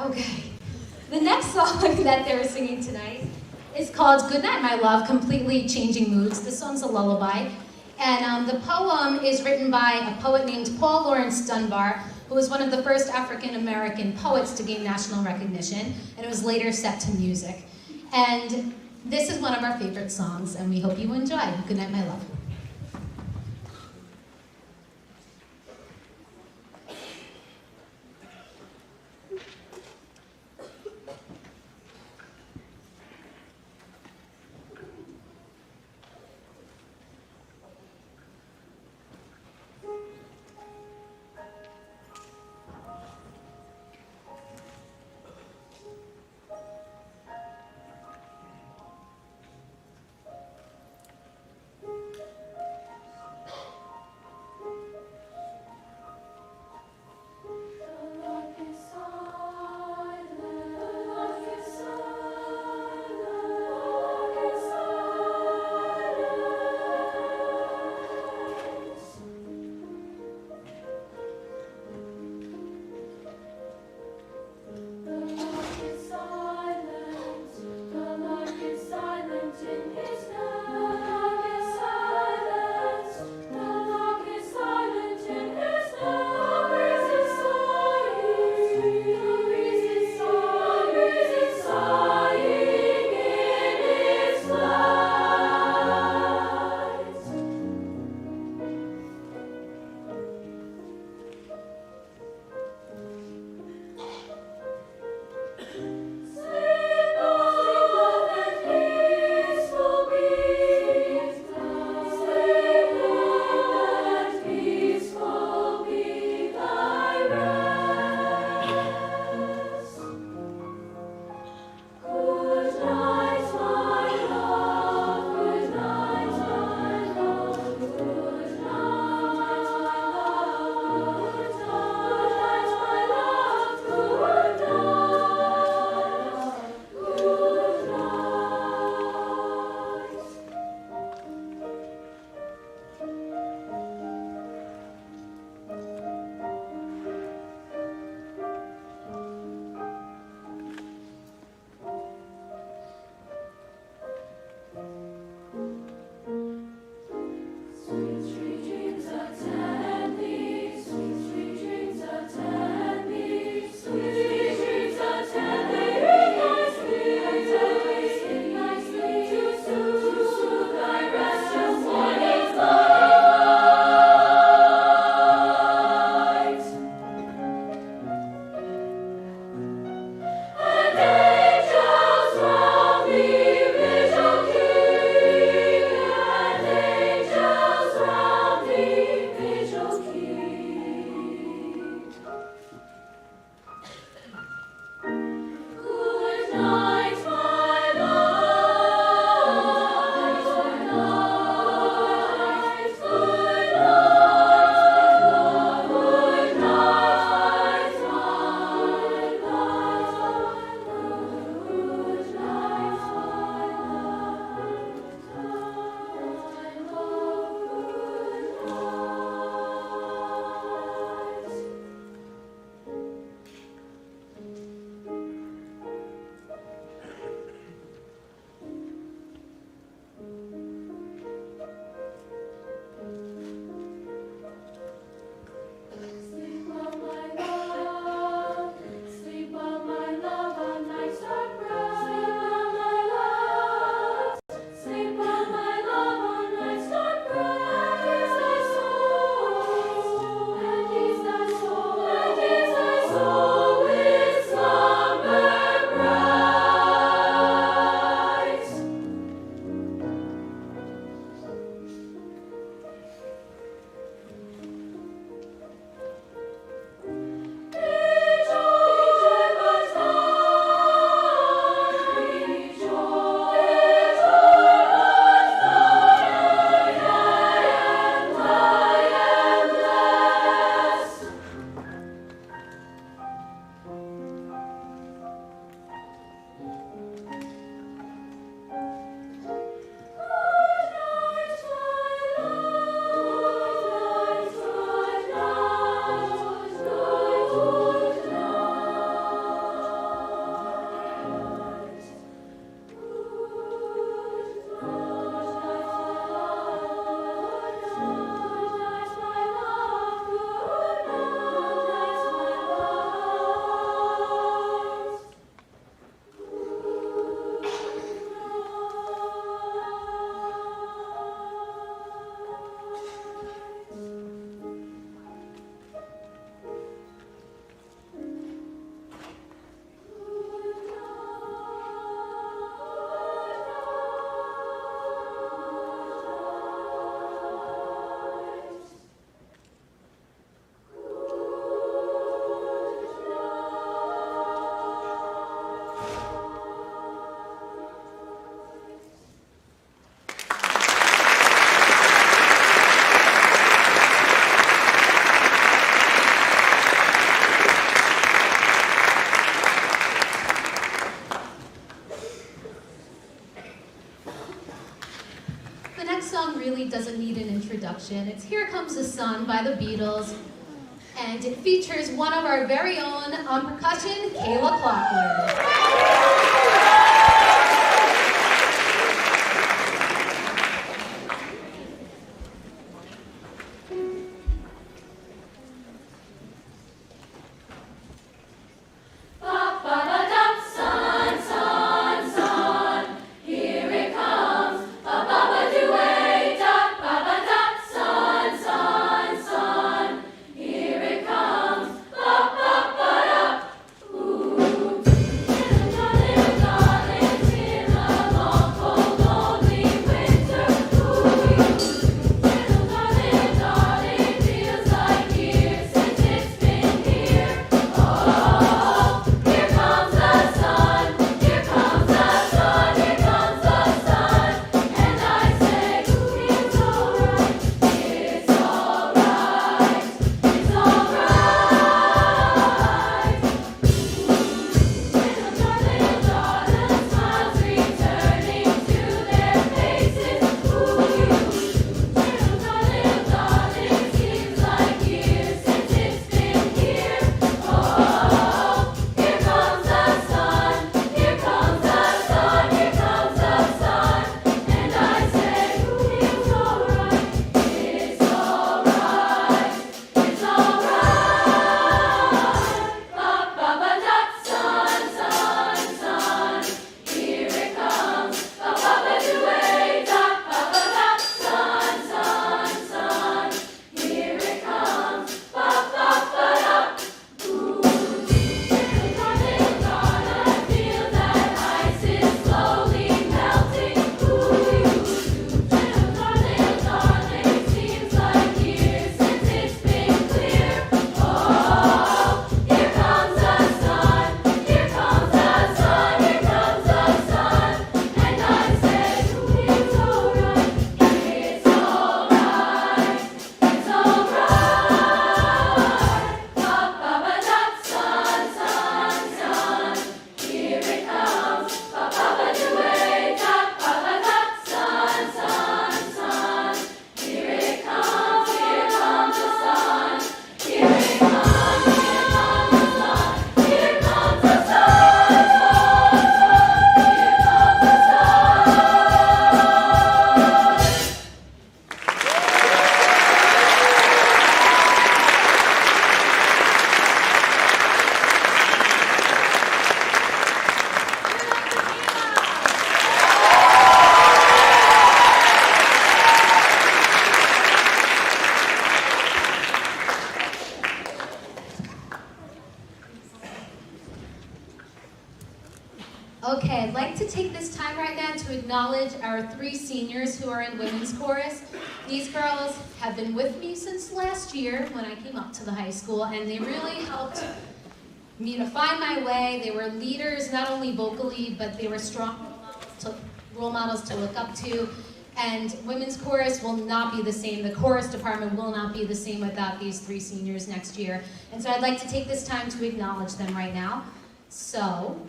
Okay. The next song that they're singing tonight is called Goodnight, My Love, Completely Changing Moods. This song's a lullaby. And the poem is written by a poet named Paul Laurence Dunbar, who was one of the first African-American poets to gain national recognition, and it was later set to music. And this is one of our favorite songs, and we hope you enjoy. Goodnight, my love. introduction. It's Here Comes the Sun by the Beatles, and it features one of our very own on percussion, Kayla Clockler. Okay, I'd like to take this time right now to acknowledge our 3 seniors who are in women's chorus. These girls have been with me since last year when I came up to the high school, and they really helped me to find my way. They were leaders, not only vocally, but they were strong role models to look up to. And women's chorus will not be the same. The chorus department will not be the same without these 3 seniors next year. And so I'd like to take this time to acknowledge them right now. So,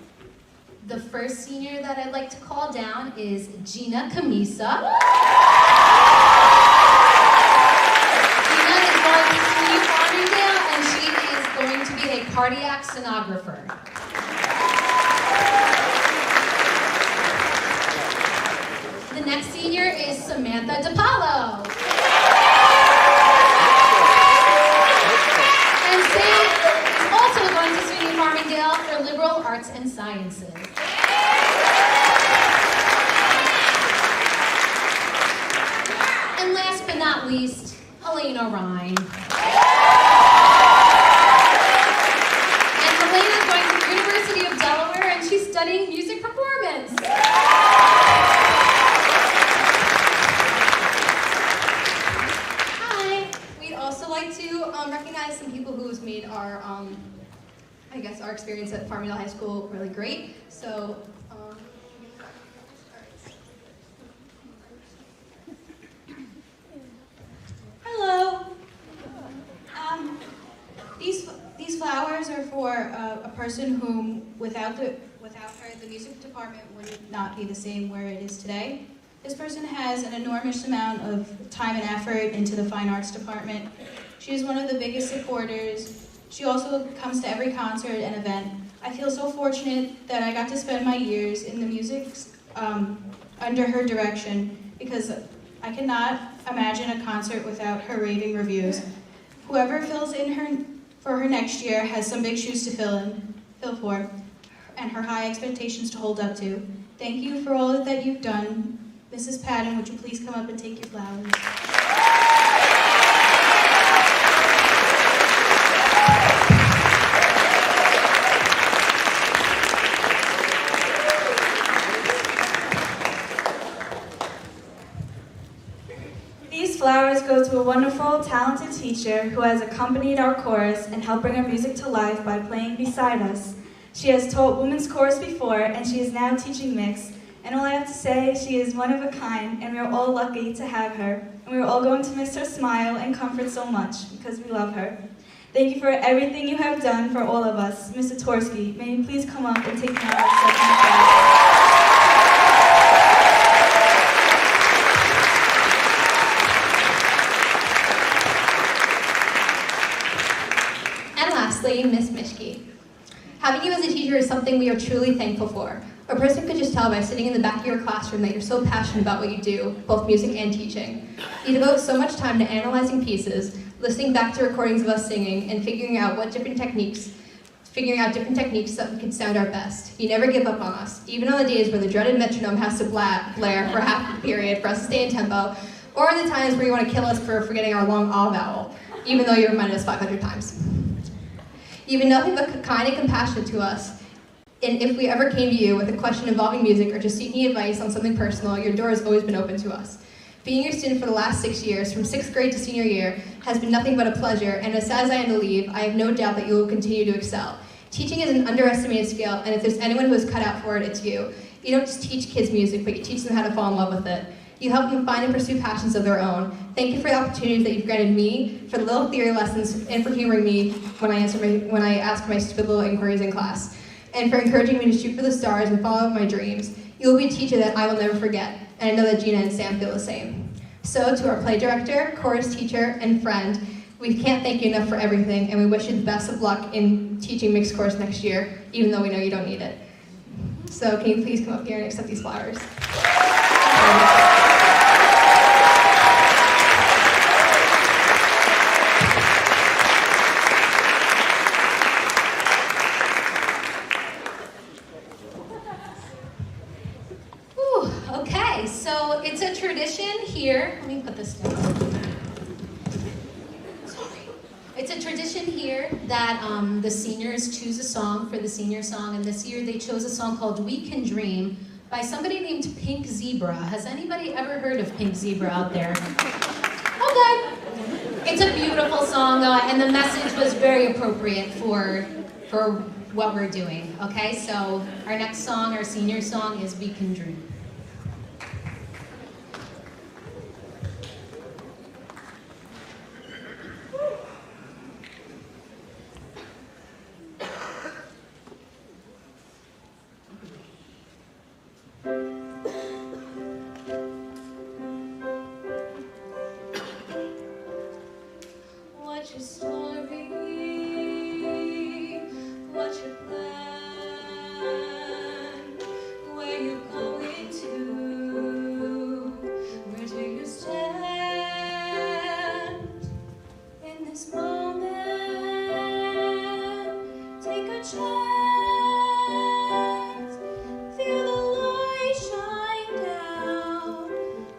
the first senior that I'd like to call down is Gina Camisa. Gina is going to SUNY Farmingdale, and she is going to be a cardiac sonographer. The next senior is Samantha DiPaolo. And Sam is also going to SUNY Farmingdale for liberal arts and sciences. And last but not least, Helena Rhine. And Helena is going to the University of Delaware, and she's studying music performance. Recognize some people who's made our, our experience at Farmingdale High School really great. So, hello. These flowers are for a person whom, without her, the music department would not be the same where it is today. This person has an enormous amount of time and effort into the fine arts department. She is one of the biggest supporters. She also comes to every concert and event. I feel so fortunate that I got to spend my years in the music under her direction, because I cannot imagine a concert without her raving reviews. Whoever fills in for her next year has some big shoes to fill for, and her high expectations to hold up to. Thank you for all that you've done. Mrs. Patton, would you please come up and take your flowers? These flowers go to a wonderful, talented teacher who has accompanied our chorus and helped bring our music to life by playing beside us. She has taught women's chorus before, and she is now teaching mixed. And all I have to say, she is one of a kind, and we are all lucky to have her. And we are all going to miss her smile and comfort so much, because we love her. Thank you for everything you have done for all of us. Mr. Torsky, may you please come up and take me out of second class. And lastly, Miss Mishke. Having you as a teacher is something we are truly thankful for. A person could just tell by sitting in the back of your classroom that you're so passionate about what you do, both music and teaching. You devote so much time to analyzing pieces, listening back to recordings of us singing, and figuring out different techniques that we can sound our best. You never give up on us, even on the days where the dreaded metronome has to blare for half the period for us to stay in tempo, or the times where you want to kill us for forgetting our long ah vowel, even though you reminded us 500 times. You've been nothing but kind and compassionate to us. And if we ever came to you with a question involving music or just seeking advice on something personal, your door has always been open to us. Being your student for the last 6 years, from 6th grade to senior year, has been nothing but a pleasure, and as sad as I am to leave, I have no doubt that you will continue to excel. Teaching is an underestimated skill, and if there's anyone who is cut out for it, it's you. You don't just teach kids music, but you teach them how to fall in love with it. You help them find and pursue passions of their own. Thank you for the opportunities that you've granted me, for the little theory lessons, and for humoring me when I ask my stupid little inquiries in class, and for encouraging me to shoot for the stars and follow my dreams. You will be a teacher that I will never forget, and I know that Gina and Sam feel the same. So, to our play director, chorus teacher, and friend, we can't thank you enough for everything, and we wish you the best of luck in teaching mixed chorus next year, even though we know you don't need it. So, can you please come up here and accept these flowers? Okay, so it's a tradition here. Let me put this down. Sorry. It's a tradition here that the seniors choose a song for the senior song, and this year they chose a song called We Can Dream by somebody named Pink Zebra. Has anybody ever heard of Pink Zebra out there? Okay. It's a beautiful song, and the message was very appropriate for what we're doing. Okay, so our next song, our senior song, is We Can Dream. What's your story? What's your plan? Where you going to? Where do you stand? In this moment, take a chance. Feel the light shine down.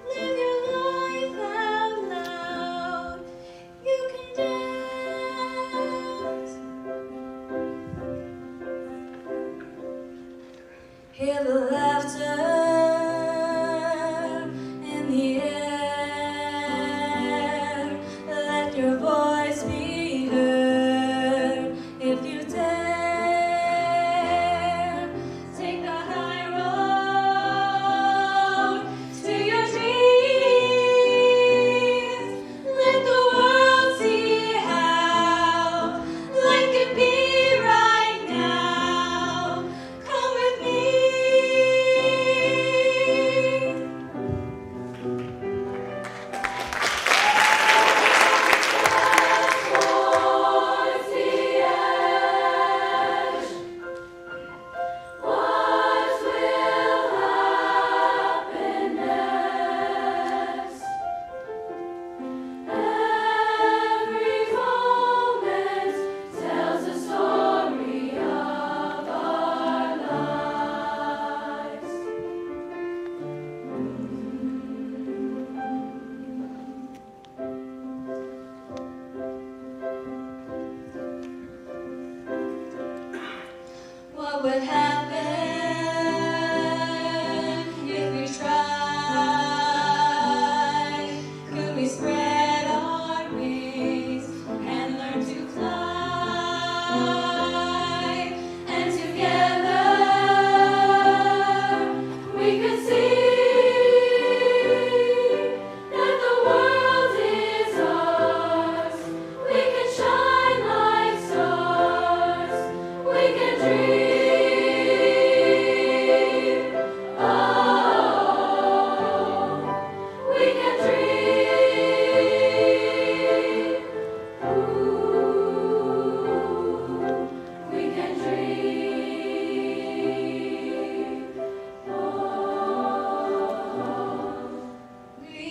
Live your life out loud. You can dance. Hear the laughter in the air. Let your voice be heard. If you dare, take the high road to your dreams. Let the world see how life can be right now. Come with me. would happen if we tried? Could we spread our wings and learn to fly? And together we could see that the world is ours. We can shine like stars. We can dream. Oh, we can dream. Ooh, we can dream. Oh, we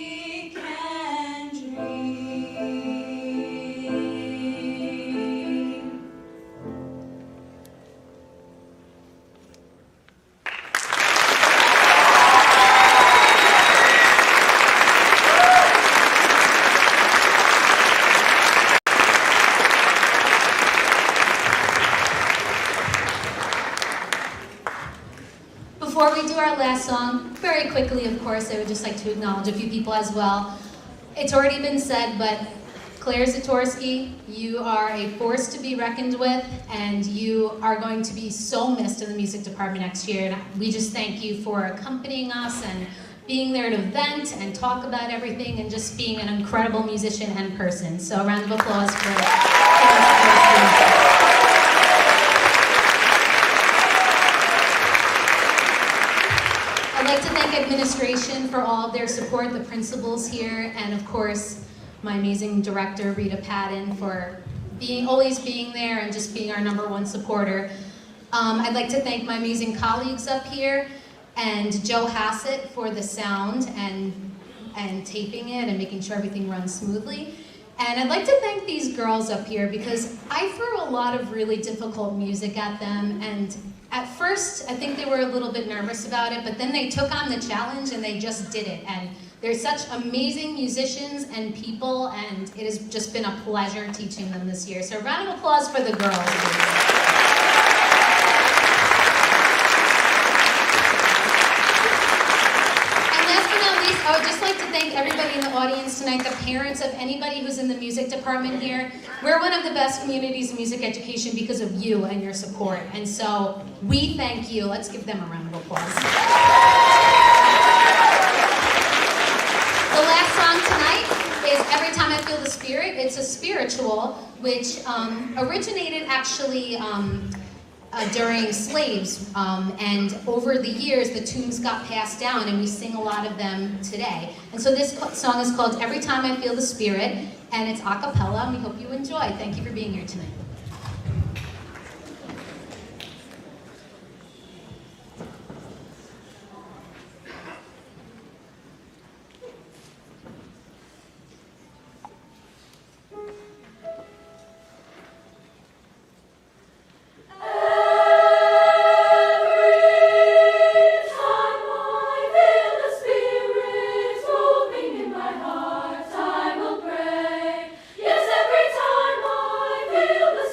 can dream. Before we do our last song, very quickly, of course, I would just like to acknowledge a few people as well. It's already been said, but Claire Zatorsky, you are a force to be reckoned with, and you are going to be so missed in the music department next year. And we just thank you for accompanying us and being there to vent and talk about everything and just being an incredible musician and person. So a round of applause for Claire Zatorsky. I'd like to thank administration for all of their support, the principals here, and of course, my amazing director, Rita Patton, for always being there and just being our #1 supporter. I'd like to thank my amazing colleagues up here, and Joe Hassett for the sound and taping it and making sure everything runs smoothly. And I'd like to thank these girls up here because I threw a lot of really difficult music at them, and at first I think they were a little bit nervous about it, but then they took on the challenge and they just did it. And they're such amazing musicians and people, and it has just been a pleasure teaching them this year. So a round of applause for the girls. I would just like to thank everybody in the audience tonight, the parents of anybody who's in the music department here. We're one of the best communities in music education because of you and your support. And so we thank you. Let's give them a round of applause. The last song tonight is Every Time I Feel the Spirit. It's a spiritual which originated actually during slaves, and over the years the tunes got passed down and we sing a lot of them today. And so this song is called Every Time I Feel the Spirit, and it's a cappella, and we hope you enjoy. Thank you for being here tonight. Feel the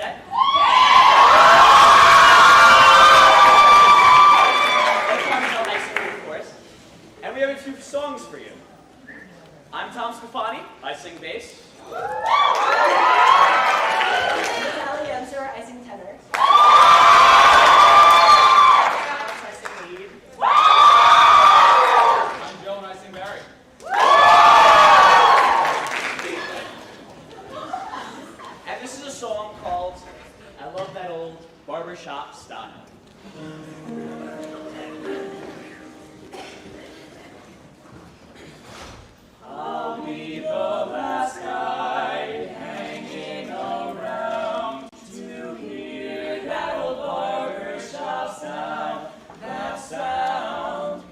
set? That's Farmingdale High School, of course. And we have a few songs for you. I'm Tom Scafani. I sing bass. Sally Ensor, I sing tenor. I sing lead. I'm Joe and I sing Barry. And this is a song called I Love That Old Barbershop Style. I'll be the last guy hanging around to hear that old barbershop sound. That sound,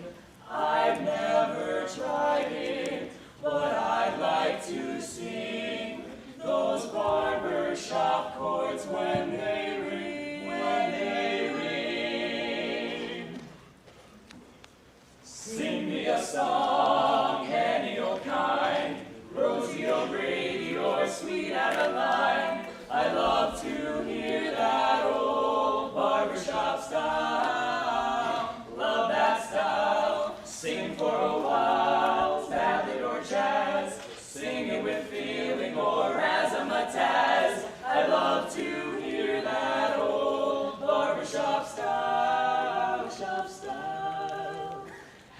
I've never tried it, but I'd like to sing those barbershop chords when they ring, when they ring. Sing me a song, any old kind, Rosie or Brady or Sweet Adeline. I love to hear that old barbershop style. Love that style. Sing for a while, ballad or jazz. Sing it with feeling or razzmatazz. I love to hear that old barbershop style. Barbershop style.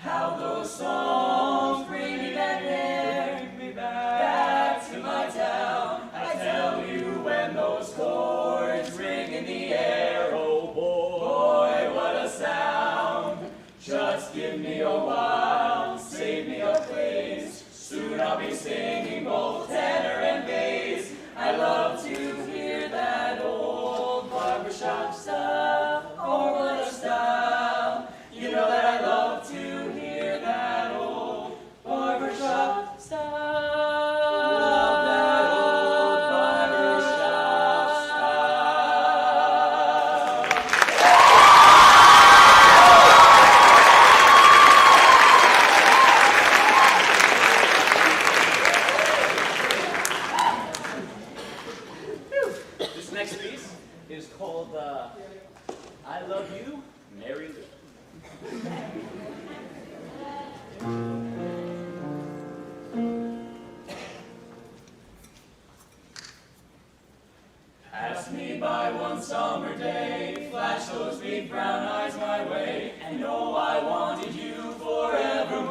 How those songs bring me back there, back to my town. I tell you when those chords ring in the air, oh boy, what a sound. Just give me a while, save me a place. Soon I'll be singing both tenor and bass. I love to hear that old barbershop style, oh what a style. You know that I love to hear that old barbershop style. Love that old barbershop style. This next piece is called I Love You, Mary Lou. Pass me by one summer day, flash those big brown eyes my way, and know I wanted you forevermore.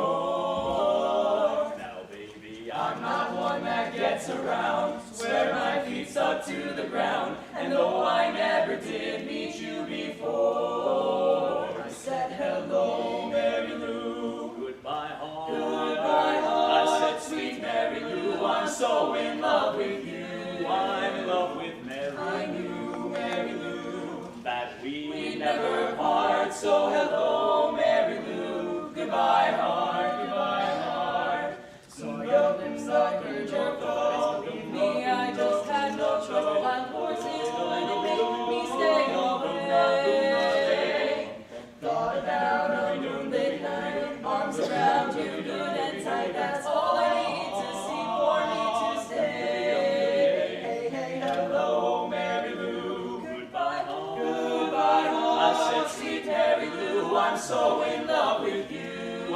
Now baby, I'm not one that gets around, swear my feet stuck to the ground, and though I never did meet you before, I said hello Mary Lou, goodbye home, goodbye home. I said sweet Mary Lou, I'm so in love with you, I'm in love with Mary. I knew Mary Lou that we'd never part, so hello Mary Lou, goodbye heart, goodbye heart. So your lips I heard your call, believe me I just had no choice, wild horses going to make me stay away. Thought about a moonlit night, arms around you good and tight, that's all I need to see for me to stay. Hey, hey, hello Mary Lou, goodbye home, goodbye home. I said sweet Mary Lou, I'm so in love with you,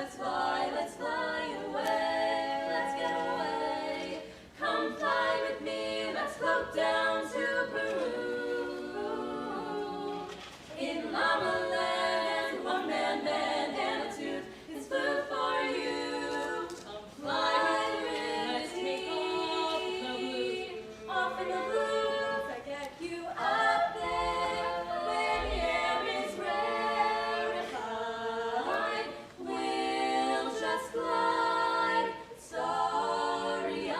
let's fly away, let's get away. Come fly with me, let's float down to Peru. In Llama Land, one man and a tooth is food for you. Come fly with me, off in the blue, to get you up there, where the air is rarefied. We'll just glide, starry-eyed,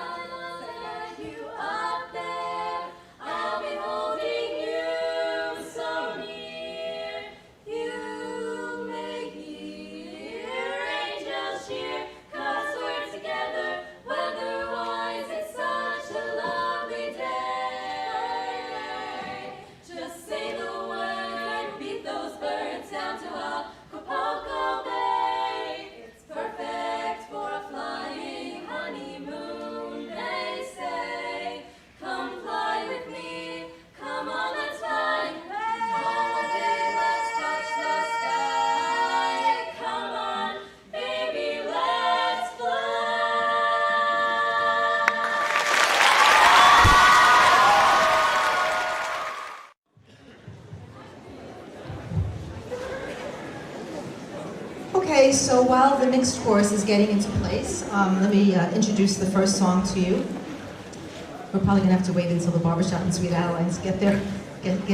you up there. I'll be holding you so near. You may hear angels cheer, 'cause we're together. Weather-wise, it's such a lovely day. Just say the word, beat those birds down to Acapulco Bay. It's perfect for a flying honeymoon, they say. Come fly with me, come on, let's fly. All day, let's touch the sky. Come on, baby, let's fly. Okay, so while the mixed chorus is getting into place, let me introduce the first song to you. We're probably gonna have to wait until the barbershop and Sweet Adelines get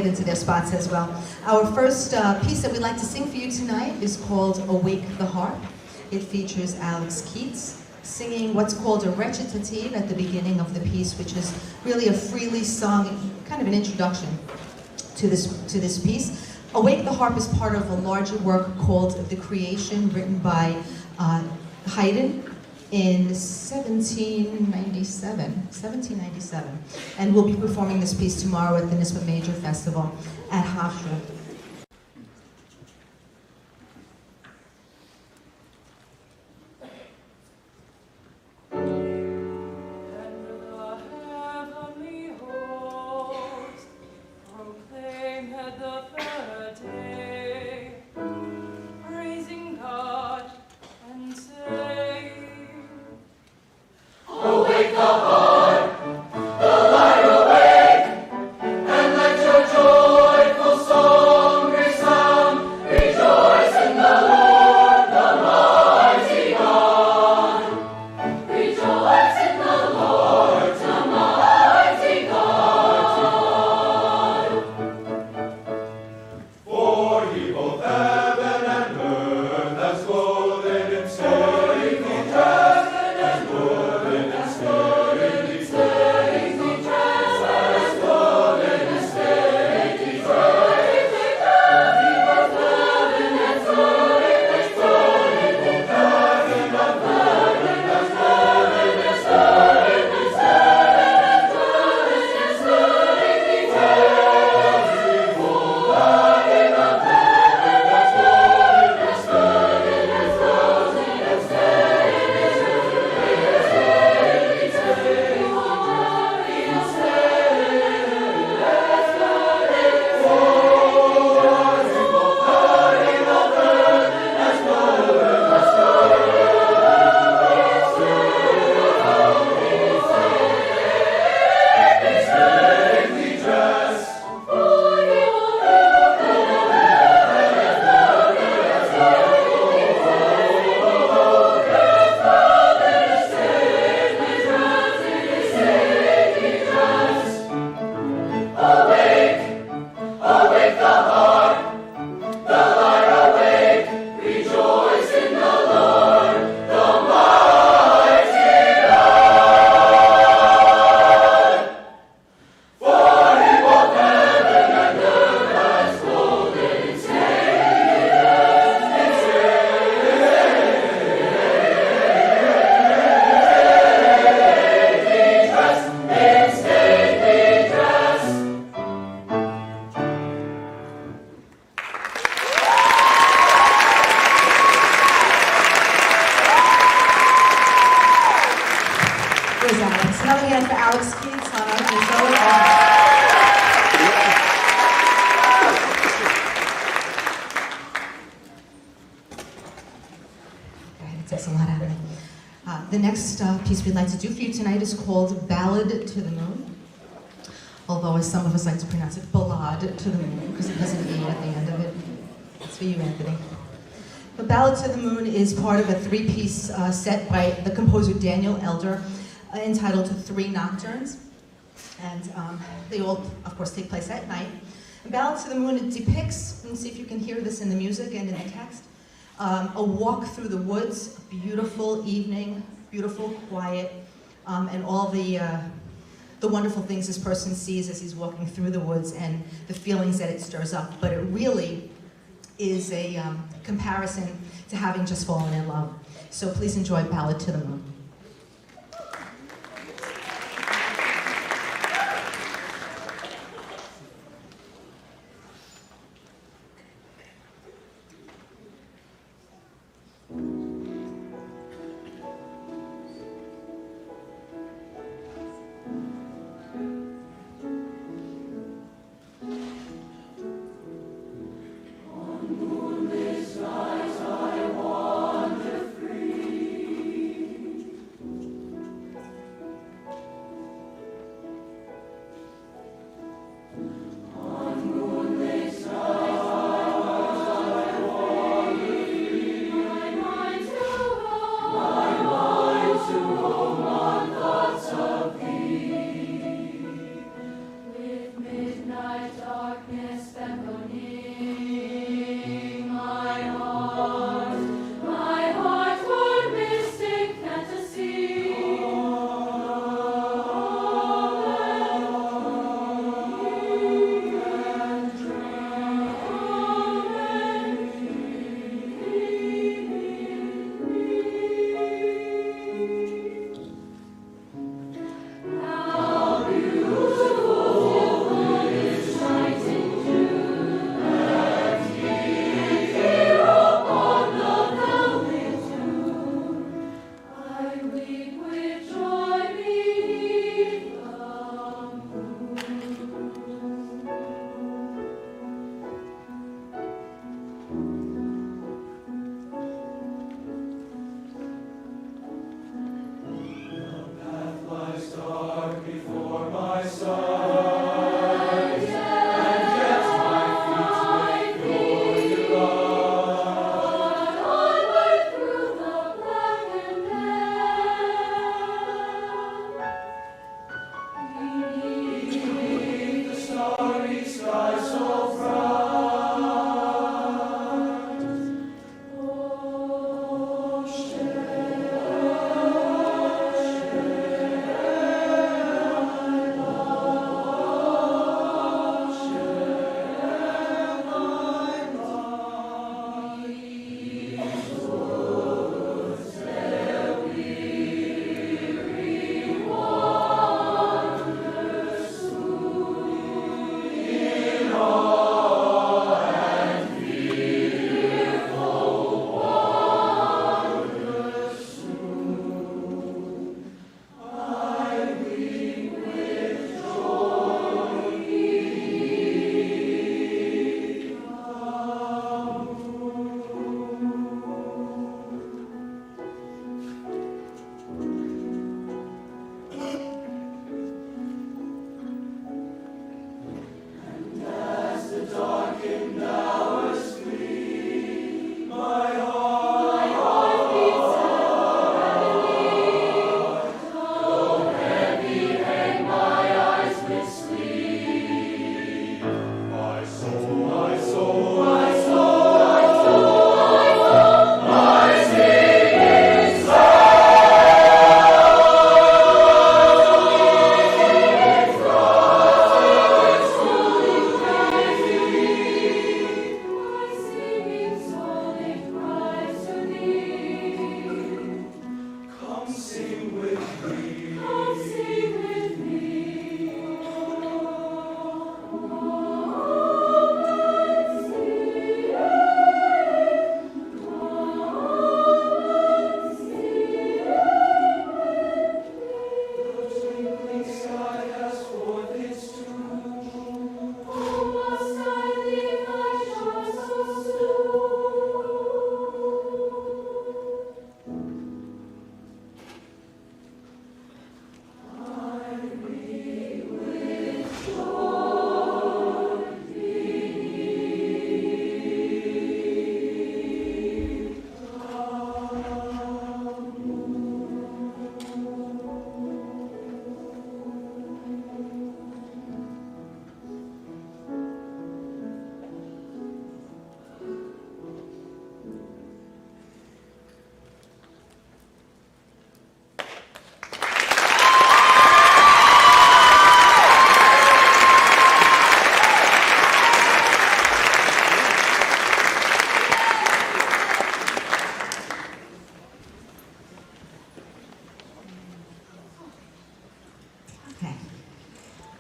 into their spots as well. Our first piece that we'd like to sing for you tonight is called Awake the Harp. It features Alex Keats singing what's called a recitative at the beginning of the piece, which is really a freely sung, kind of an introduction to this piece. Awake the Harp is part of a larger work called The Creation, written by Haydn in 1797. And we'll be performing this piece tomorrow at the Nisba Major Festival at Hofstra. And the heavenly host proclaimed the third day, praising God and saying, Awake the heart, the light awake, and let your joyful song resound. Rejoice in the Lord, the mighty God. Rejoice in the Lord, the mighty God. For he both heaven and earth has golden in stately dress, has golden in stately dress, has golden in stately dress. He both heaven and earth has golden in heaven and earth has golden in stately dress, golden in stately dress. Behold, the King of heaven has golden in stately dress, golden in stately Awake, awake the heart, the lyre awake, rejoice in the Lord, the mighty God. For he both heaven and earth has golden in stately dress, in stately dress. Here's Alex. Another hand for Alex Keats on our takes a lot out of me. The next piece we'd like to do for you tonight is called Ballad to the Moon. Although, as some of us like to pronounce it, Ballad to the Moon, because it has an E at the end of it. That's for you, Anthony. The Ballad to the Moon is part of a three-piece set by the composer Daniel Elder, entitled Three Nocturnes. And they all, of course, take place at night. The Ballad to the Moon, it depicts, and see if you can hear this in the music and in the text, a walk through the woods, a beautiful evening, beautiful, quiet, and all the wonderful things this person sees as he's walking through the woods and the feelings that it stirs up. But it really is a comparison to having just fallen in love. So please enjoy Ballad to the Moon.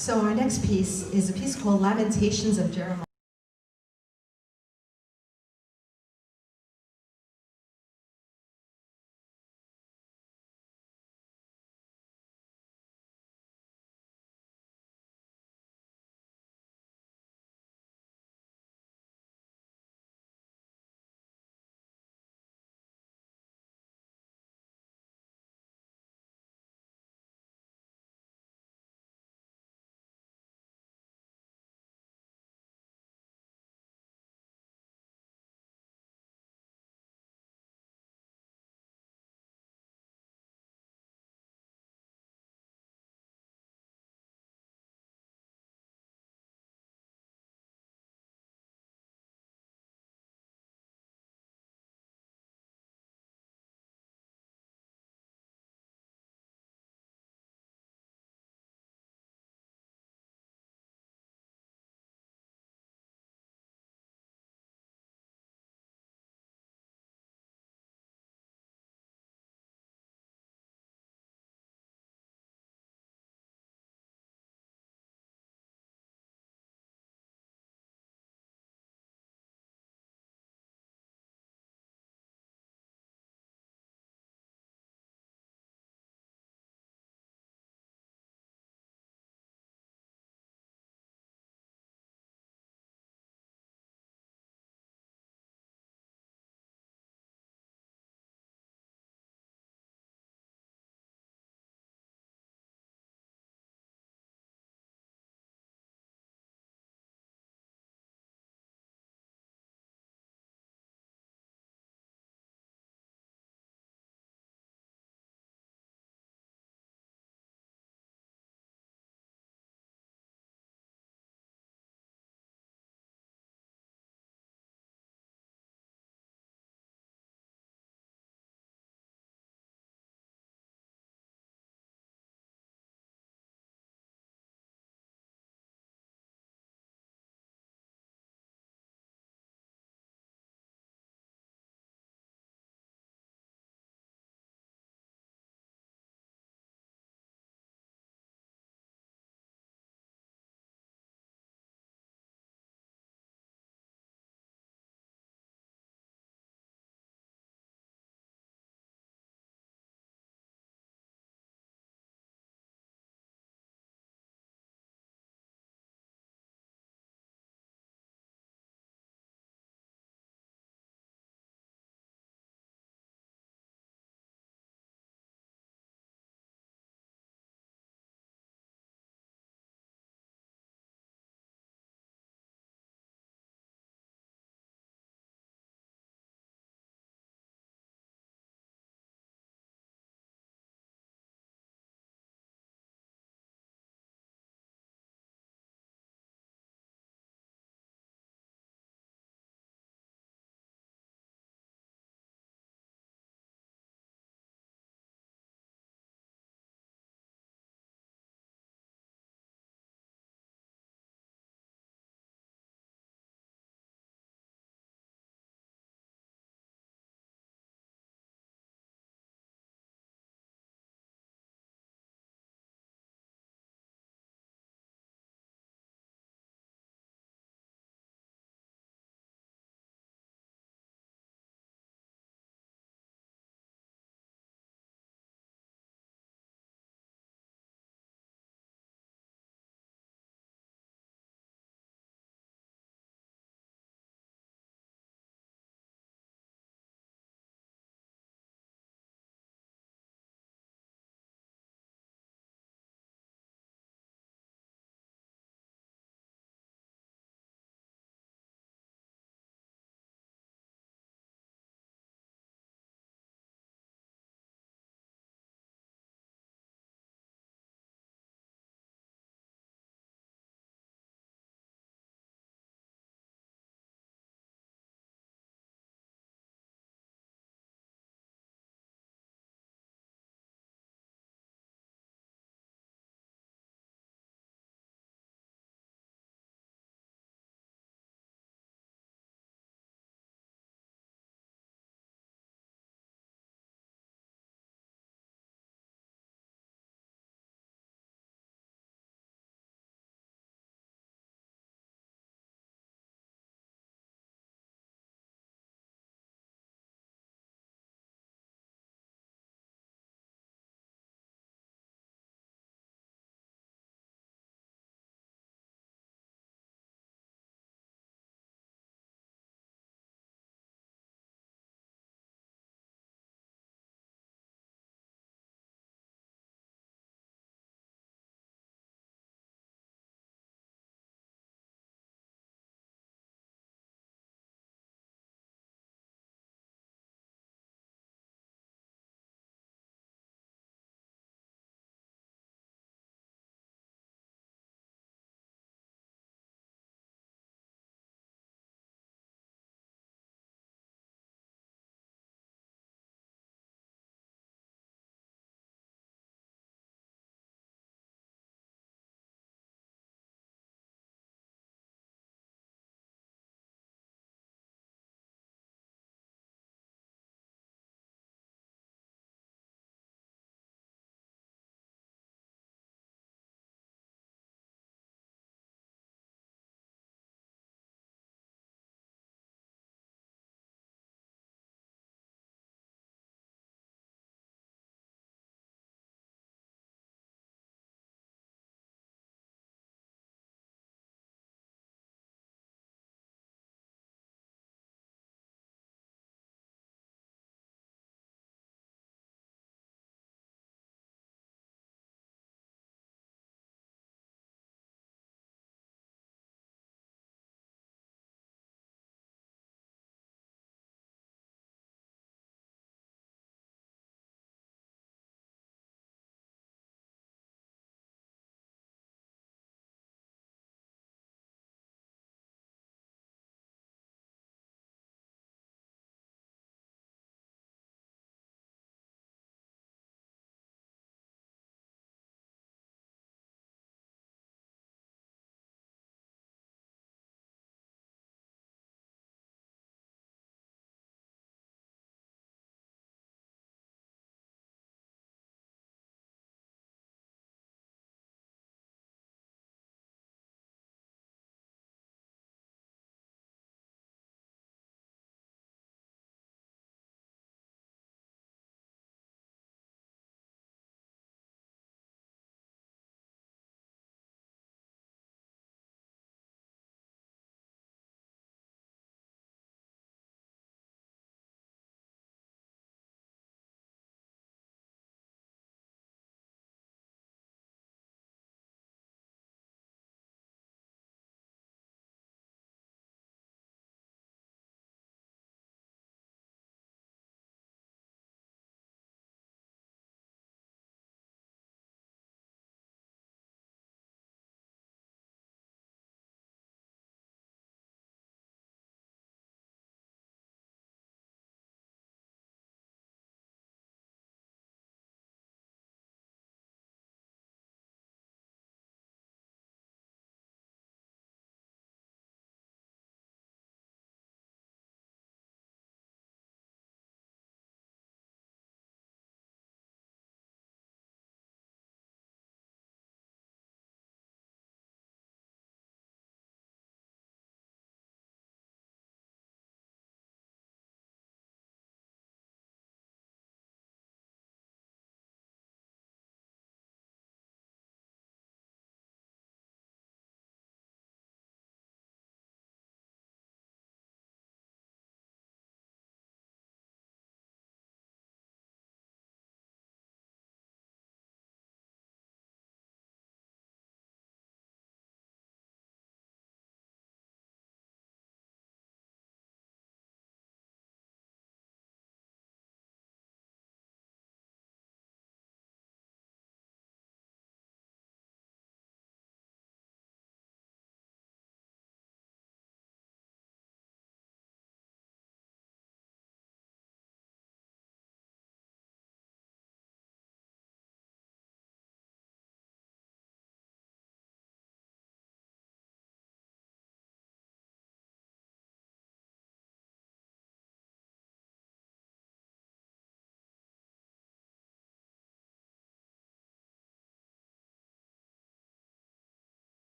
So our next piece is a piece called Lamentations of Jeremiah.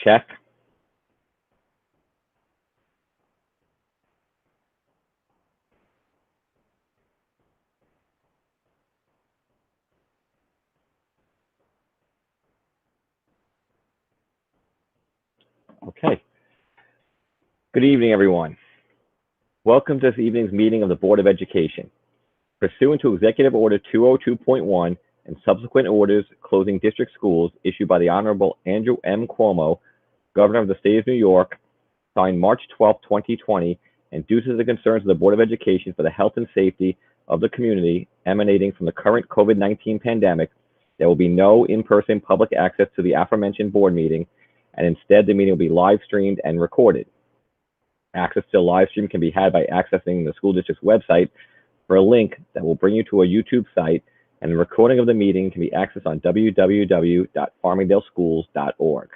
check. Okay. Good evening, everyone. Welcome to this evening's meeting of the Board of Education. Pursuant to Executive Order 202.1 and subsequent orders closing district schools issued by the Honorable Andrew M. Cuomo, Governor of the State of New York, signed March 12, 2020, and due to the concerns of the Board of Education for the health and safety of the community emanating from the current COVID-19 pandemic, there will be no in-person public access to the aforementioned board meeting, and instead the meeting will be live streamed and recorded. Access to the live stream can be had by accessing the school district's website for a link that will bring you to a YouTube site, and the recording of the meeting can be accessed on www.farmingdaleschools.org.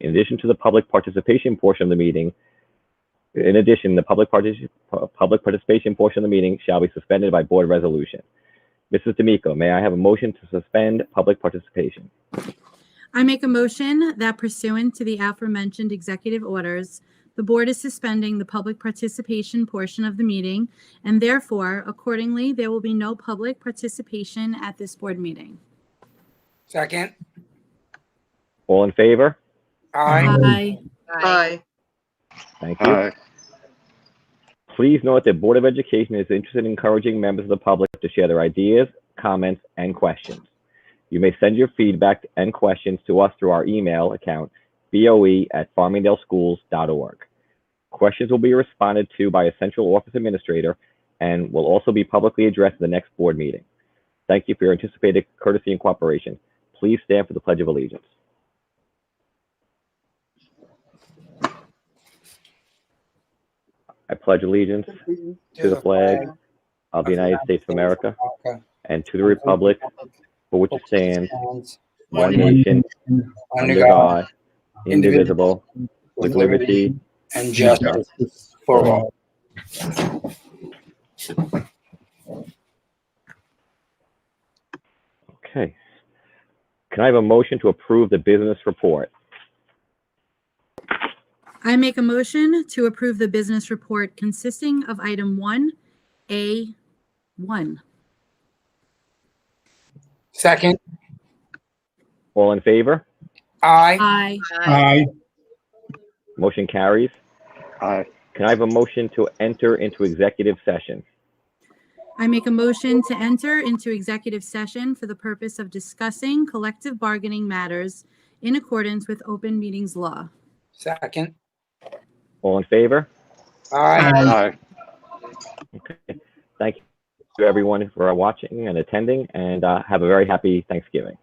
In addition to the public participation portion of the meeting, the public participation portion of the meeting shall be suspended by board resolution. Mrs. D'Amico, may I have a motion to suspend public participation? I make a motion that pursuant to the aforementioned executive orders, the board is suspending the public participation portion of the meeting, and therefore, accordingly, there will be no public participation at this board meeting. Second. All in favor? Aye. Aye. Thank you. Please note that Board of Education is interested in encouraging members of the public to share their ideas, comments, and questions. You may send your feedback and questions to us through our email account, boe@farmingdaleschools.org. Questions will be responded to by a central office administrator and will also be publicly addressed in the next board meeting. Thank you for your anticipated courtesy and cooperation. Please stand for the Pledge of Allegiance. I pledge allegiance to the flag of the United States of America and to the republic for which it stands, one nation, under God, indivisible, with liberty and justice for all. Okay. Can I have a motion to approve the business report? I make a motion to approve the business report consisting of item 1A1. Second. All in favor? Aye. Aye. Motion carries. Aye. Can I have a motion to enter into executive session? I make a motion to enter into executive session for the purpose of discussing collective bargaining matters in accordance with open meetings law. Second. All in favor? Aye. Okay. Thank you everyone for watching and attending, and have a very happy Thanksgiving.